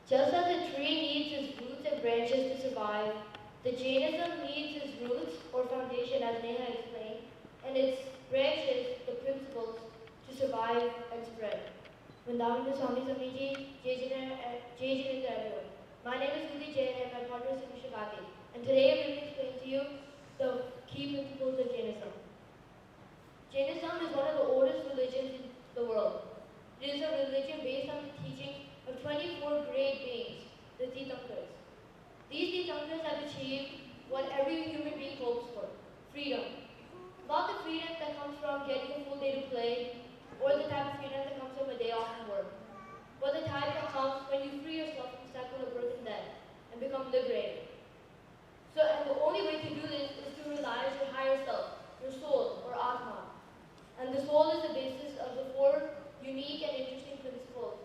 Just as a tree needs its roots and branches to survive, the Jainism needs its roots or foundation, as Neha explained, and its branches, the principles, to survive and spread. Vrindavan Swami Samiji, Jai Jinendra everyone. My name is Rudy Jain and my partner is Subhisha Gandhi. And today I'm going to explain to you the key principles of Jainism. Jainism is one of the oldest religions in the world. It is a religion based on the teaching of 24 great beings, the Tirthankars. These Tirthankars have achieved what every human being hopes for, freedom. Not the freedom that comes from getting a full day to play, or the type of freedom that comes from a day off from work, but the type that comes when you free yourself from the cycle of birth and death and become liberated. So, and the only way to do this is to realize your higher self, your soul, or Atma. And the soul is the basis of the four unique and interesting principles.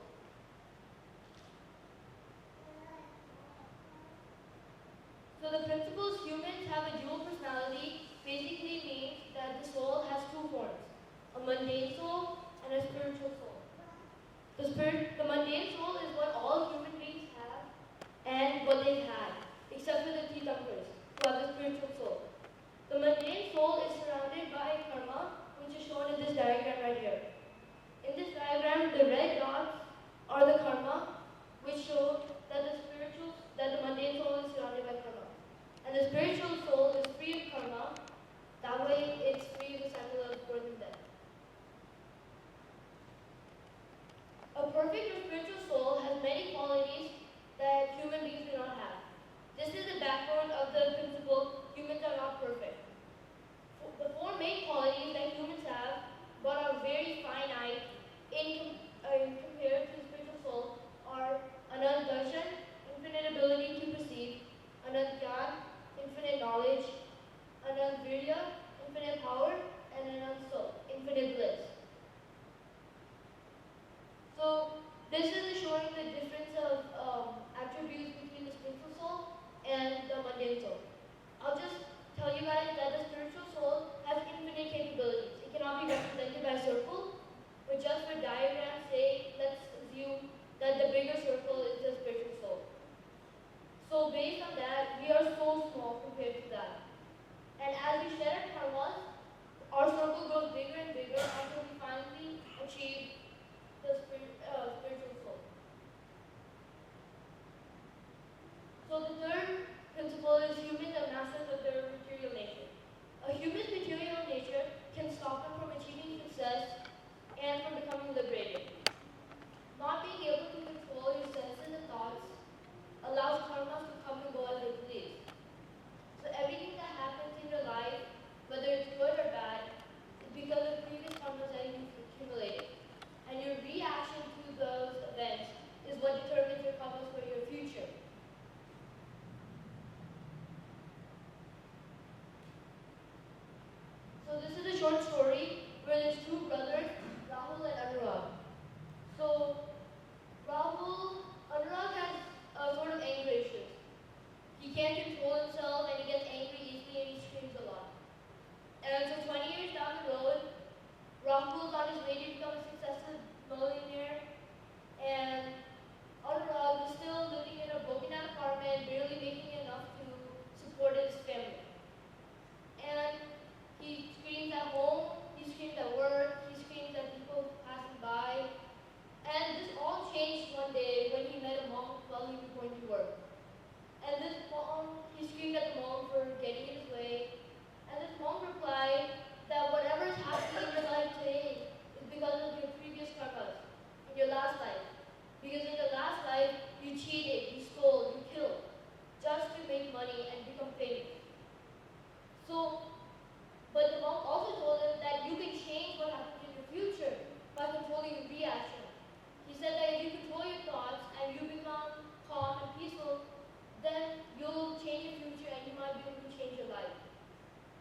So the principles humans have a dual personality basically means that the soul has two forms, a mundane soul and a spiritual soul. The mundane soul is what all human beings have and what they've had, except for the Tirthankars, who have the spiritual soul. The mundane soul is surrounded by karma, which is shown in this diagram right here. In this diagram, the red dots are the karma, which show that the mundane soul is surrounded by karma. And the spiritual soul is free of karma. That way, it's free of the cycle of birth and death. A perfect or spiritual soul has many qualities that human beings do not have. This is the backbone of the principle, humans are not perfect. The four main qualities that humans have, but are very finite compared to the spiritual soul, are anand darshan, infinite ability to perceive, anand gyan, infinite knowledge, anand virya, infinite power, and anand sukh, infinite bliss. So this is showing the difference of attributes between the spiritual soul and the mundane soul. I'll just tell you guys that the spiritual soul has infinite capabilities. It cannot be represented by a circle, but just for diagram's sake, let's assume that the bigger circle is the spiritual soul. So based on that, we are so small compared to that. And as we shed our karmas, our circle grows bigger and bigger until we finally achieve the spiritual soul. So the third principle is humans are masters of their material nature. A human's material nature can stop them from achieving success and from becoming liberated. Not being able to control your senses and thoughts allows karmas to come and go as they please. So everything that happens in your life, whether it's good or bad, is because of previous karmas that you've accumulated. And your reaction to those events is what determines your karmas for your future. So this is a short story where there's two brothers, Rahul and Anurag. So Anurag has sort of anger issues. He can't control himself and he gets angry easily and he screams a lot. And so 20 years down the road, Rahul's on his way to become a successful millionaire, and Anurag is still living in a broken down apartment, barely making enough to support his family. And he screams at home, he screams at work, he screams at people passing by. And this all changed one day when he met a monk while he was going to work. And this monk, he screamed at the monk for getting in his way. And this monk replied that whatever is happening in your life today is because of your previous karmas, in your last life. Because in the last life, you cheated, you stole, you killed, just to make money and become famous. So, but the monk also told him that you can change what happens in your future by controlling your reaction. He said that if you control your thoughts and you become calm and peaceful, then you'll change your future and you might be able to change your life.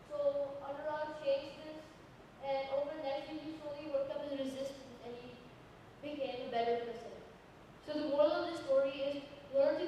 So Anurag changed this, and over the next year he slowly worked up his resistance and he became a better person. So the moral of this story is learn to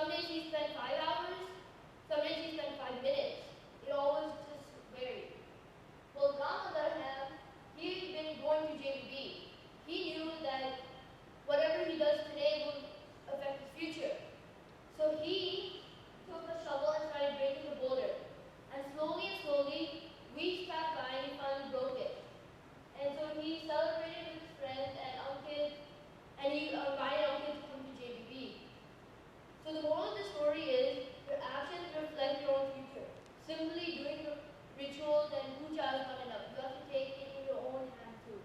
Some days he spent 5 hours, some days he spent 5 minutes. It always just varied. Well, Ram, on the other hand, he'd been going to JVB. He knew that whatever he does today will affect his future. So he took a shovel and started breaking the boulder. And slowly, weeks passed by and he finally broke it. And so he celebrated with his friends and Ankit, and he invited Ankit to come to JVB. So the moral of the story is, your actions reflect your own future. Simply doing the rituals and puja is not enough. You have to take it in your own hand too.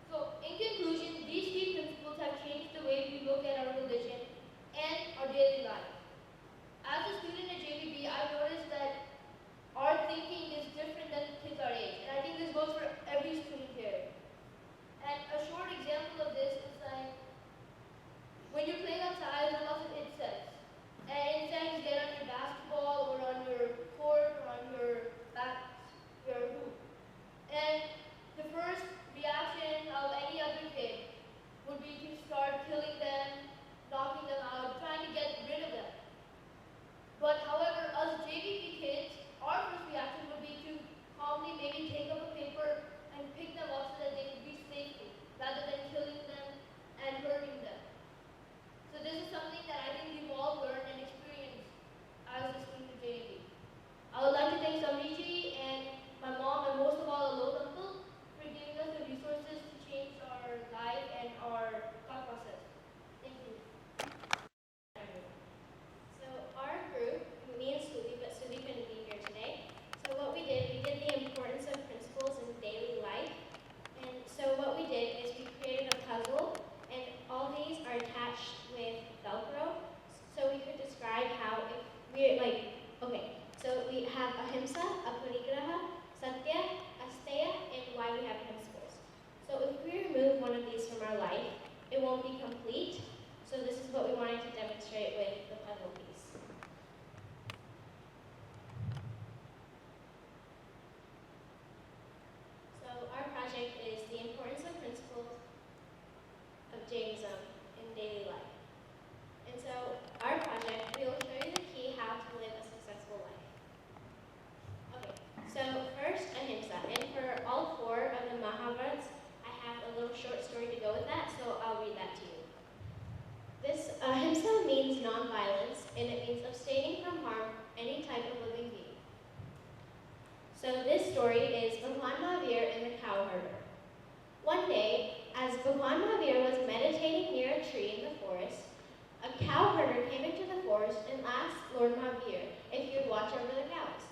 So in conclusion, these three principles have changed the way we look at our religion and our daily life. As a student at JVB, I've noticed that our thinking is different than kids our age. And I think this goes for every student here. And a short example of this is like, when you're playing outside, there's lots of insects. And insects get on your basketball or on your court or on your hoop. And the first reaction of any other kid would be to start killing them, knocking them out, trying to get rid of them. But however, us JVP kids, our first reaction would be to calmly maybe take up a paper and pick them up so that they could be safely, rather than killing them and hurting them. So this is something that I think we've all learned and experienced as a student of JVP. I would like to thank Samriji and my mom, and most of all, Alok uncle, for giving us the resources to change our life and our thought process. Thank you. So our group, me and Suvi, but Suvi couldn't be here today. So what we did the importance of principles in daily life. And so what we did is we created a puzzle, and all these are attached with Velcro. So we could describe how if we're like, okay, so we have ahimsa, aparigraha, satya, asteya, and why we have principles. So if we remove one of these from our life, it won't be complete. So this is what we wanted to demonstrate with the puzzle piece. So our project is the importance of principles of Jainism in daily life. And so our project, we will show you the key how to live a successful life. Okay, so first ahimsa. And for all 4 of the Mahabharats, I have a little short story to go with that, so I'll read that to you. This ahimsa means non-violence, and it means abstaining from harm any type of living being. So this story is Bhagwan Mahavir and the cow herder. One day, as Bhagwan Mahavir was meditating near a tree in the forest, a cow herder came into the forest and asked Lord Mahavir if he would watch over the cows.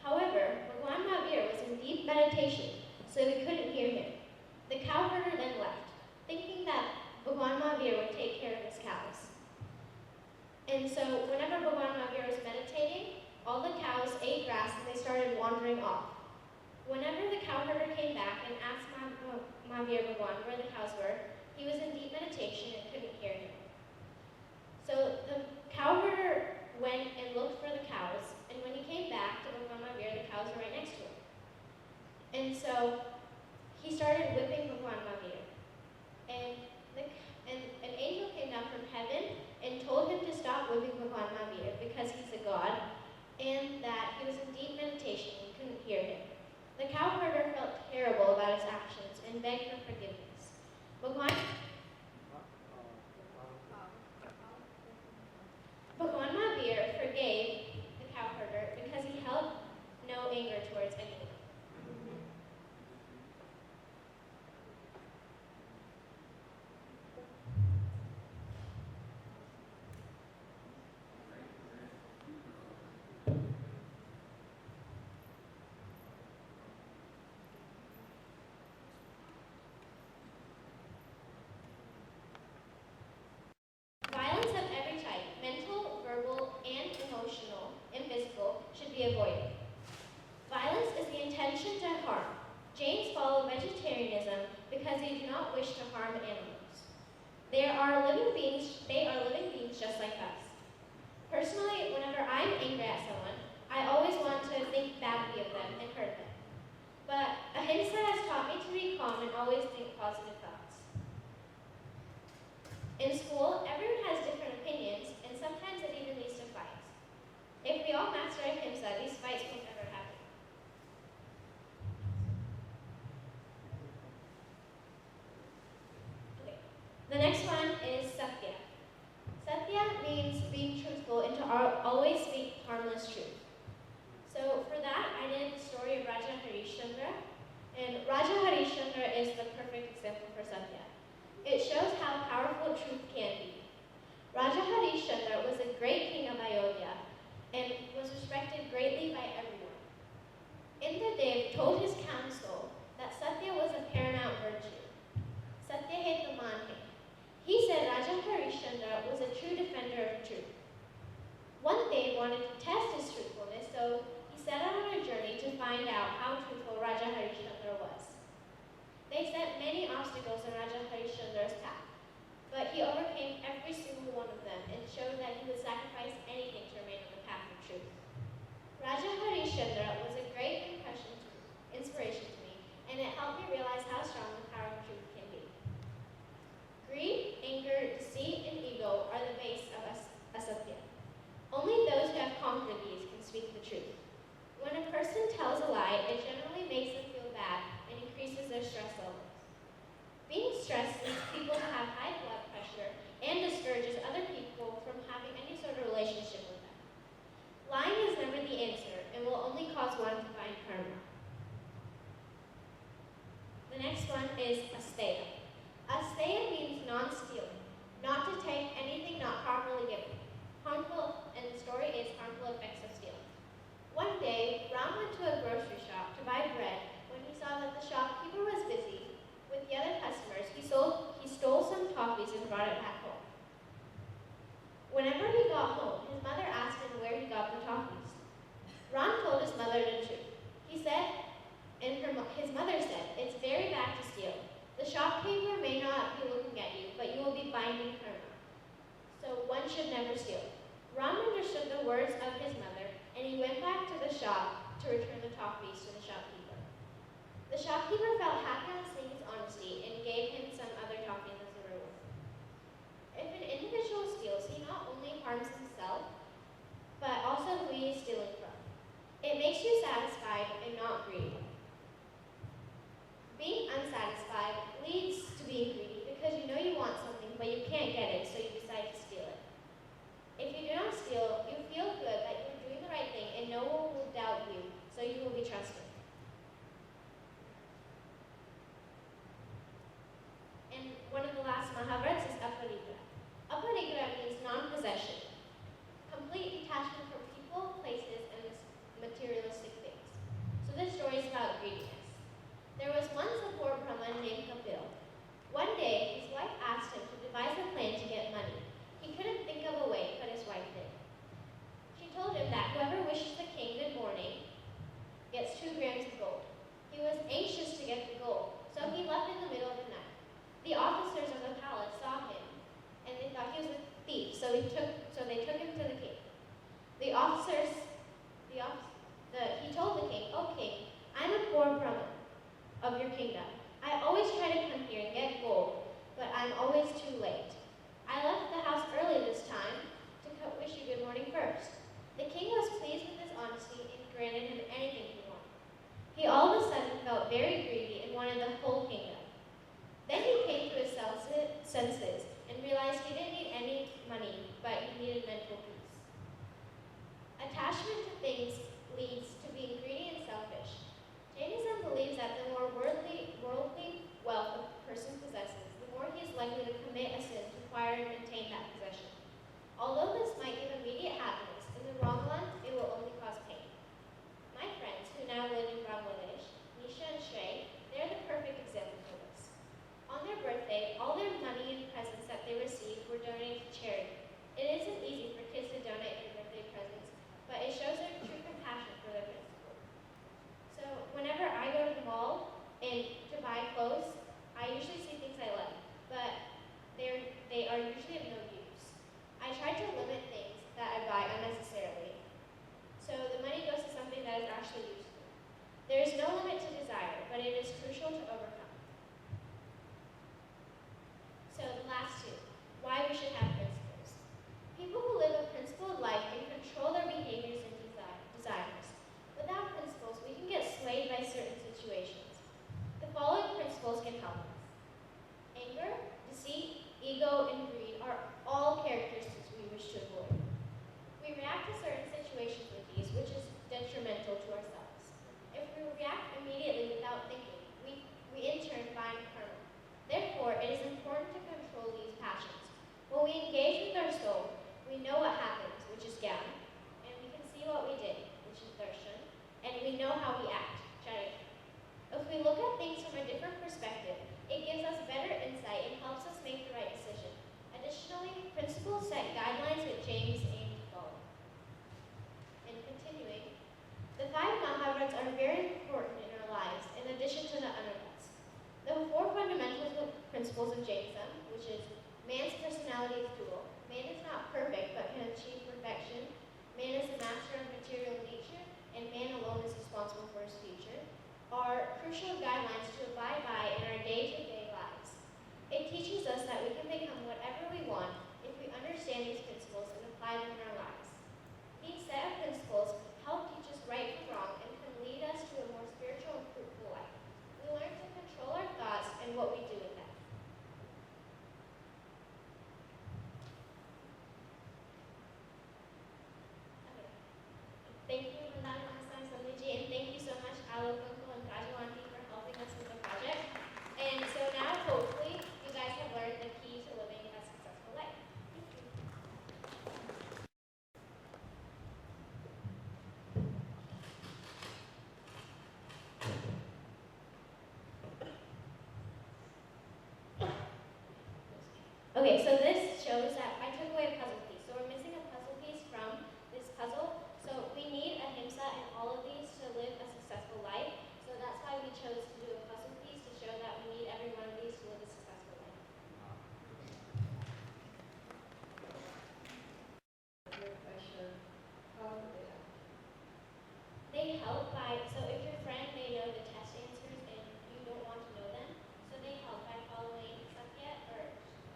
However, Bhagwan Mahavir was in deep meditation, so he couldn't hear him. The cow herder then left, thinking that Bhagwan Mahavir would take care of his cows. And so whenever Bhagwan Mahavir was meditating, all the cows ate grass and they started wandering off. Whenever the cow herder came back and asked Mahavir Bhagwan where the cows were, he was in deep meditation and couldn't hear him. So the cow herder went and looked for the cows, and when he came back to Bhagwan Mahavir, the cows were right next to him. And so he started whipping Bhagwan Mahavir. And an angel came down from heaven and told him to stop whipping Bhagwan Mahavir because he's a god, and that he was in deep meditation and couldn't hear him. The cow herder felt terrible about his actions and begged for forgiveness. Bhagwan Mahavir forgave the cow herder because he held no anger towards anyone. Violence of every type, mental, verbal, and emotional, and physical, should be avoided. Violence is the intention to harm. Jains follow vegetarianism because they do not wish to harm animals. They are living beings just like us. Personally, whenever I'm angry at someone, I always want to think badly of them and hurt them. But ahimsa has taught me to be calm and always think positive thoughts. honest truth. So for that, I did the story of Raja Harishchandra. And Raja Harishchandra is the perfect example for Satya. It shows how powerful truth can be. Raja Harishchandra was a great king of Ayodhya and was respected greatly by everyone. Indradev told his council that Satya was a paramount virtue. Satya hit the man. He said Raja Harishchandra was a true defender of truth. One day wanted to test his truthfulness, so he set out on a journey to find out how truthful Raja Harishchandra was. They set many obstacles in Raja Harishchandra's path, but he overcame every single one of them and showed that he would sacrifice anything to remain on the path of truth. Raja Harishchandra was a great inspiration to me, and it helped me realize how strong the power of truth can be. Greed, anger, deceit, and ego are the base of asatya. Only those who have conquered these can speak the truth. When a person tells a lie, it generally makes them feel bad and increases their stress levels. Being stressed leads people to have high blood pressure and discourages other people from having any sort of relationship with them. Lying is never the answer and will only cause one to find karma. The next one is asteya. Asteya means non-stealing, not to take anything not properly given. Harmful, and the story is harmful effects of stealing. One day, Ram went to a grocery shop to buy bread. When he saw that the shopkeeper was busy with the other customers, he stole some toffees and brought it back home. Whenever he got home, his mother asked him where he got the toffees. Ram told his mother the truth. He said, and his mother said, "It's very bad to steal. The shopkeeper may not be looking at you, but you will be binding karma. So one should never steal." Ram understood the words of his mother, and he went back to the shop to return the toffees to the shopkeeper. The shopkeeper felt happy on seeing his honesty and gave him some other toffees as a reward. If an individual steals, he not only harms himself, but also who he is stealing from. It makes you satisfied and not greedy. Being unsatisfied leads to being greedy because you know you want something, but you can't get it, so you decide to steal it. If you do not steal, you feel good that you are doing the right thing and no one will doubt you, so you will be trusted. And one of the last Mahavrats is aparigra. Aparigra means non-possession, complete detachment from people, places, and materialistic things. So this story is about greediness. There was once a poor Brahmin named Kapil. One day, his wife asked him to devise a plan to get money. He couldn't think of a way, but his wife did. She told him that whoever wishes the king good morning gets 2 grams of gold. He was anxious to get the gold, so he left in the middle of the night. The officers of the palace saw him, and they thought he was a thief, so they took him to the king. He told the king, "Oh king, I'm a poor Brahmin of your kingdom. I always try to come here and get gold, but I'm always too late. I left the house early this time to wish you good morning first." The king was pleased with his honesty and granted him anything he wanted. He all of a sudden felt very greedy and wanted the whole kingdom. Then he came to his senses and realized he didn't need any money, but he needed mental peace. Attachment to things leads to being greedy and selfish. Jainism believes that the more worldly wealth a person possesses, the more he is likely to commit a sin to acquire and maintain that possession. Although this might give immediate happiness, in the long run, it will only cause pain. My friends, who now live in Bangladesh, Nisha and Shrey, they're the perfect example for this. On their birthday, all their money and presents that they received were donated to charity. It isn't easy for kids to donate their birthday presents, but it shows their true compassion for their principles. So whenever I go to the mall and to buy clothes, I usually see things I like, but they are usually of no use. I try to limit body's tool. Man is not perfect, but can achieve perfection. Man is the master of material nature, and man alone is responsible for his future, are crucial guidelines to abide by in our day-to-day lives. It teaches us that we can become whatever we want if we understand these principles and apply them in our lives. These set of principles help teach us right from wrong and can lead us to a more spiritual and fruitful life. We learn to control our thoughts and what we do with them. Okay. Thank you, Madam Hassan Samiji, and thank you so much, Alakunko and Kajawanti, for helping us with the project. And so now, hopefully, you guys have learned the key to living a successful life. Thank you. Okay, so this shows that I took away a puzzle piece. So we're missing a puzzle piece from this puzzle. So we need a himsa in all of these to live a successful life. So that's why we chose to do a puzzle piece to show that we need every one of these to live a successful life. Your question, how do they help? They help by, so if your friend may know the test answers and you don't want to know them, so they help by following Sakyat or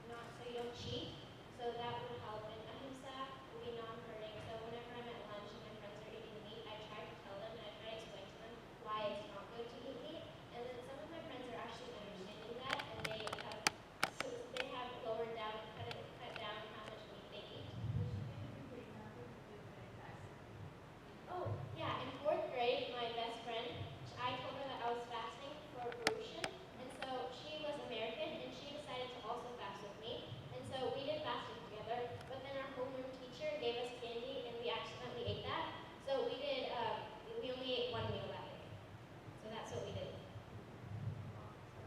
not, so you don't cheat. So that would help. And ahimsa would be non-hurting. So whenever I'm at lunch and my friends are eating meat, I try to tell them and I try to explain to them why it's not good to eat meat. And then some of my friends are actually understanding that, and they have lowered down, cut down how much meat they eat. Oh, yeah, in 4th grade, my best friend, I told her that I was fasting for Purushan, and so she was American, and she decided to also fast with me, and so we did fasting together, but then our homeroom teacher gave us candy, and we accidentally ate that, so we only ate one meal that day. So that's what we did.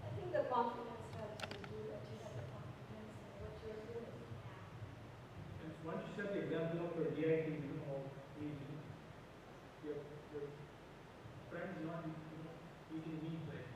I think the confidence helps you do that. You have the confidence in what you're doing. And once you set the example of your DIT, your friends not eating meat, right?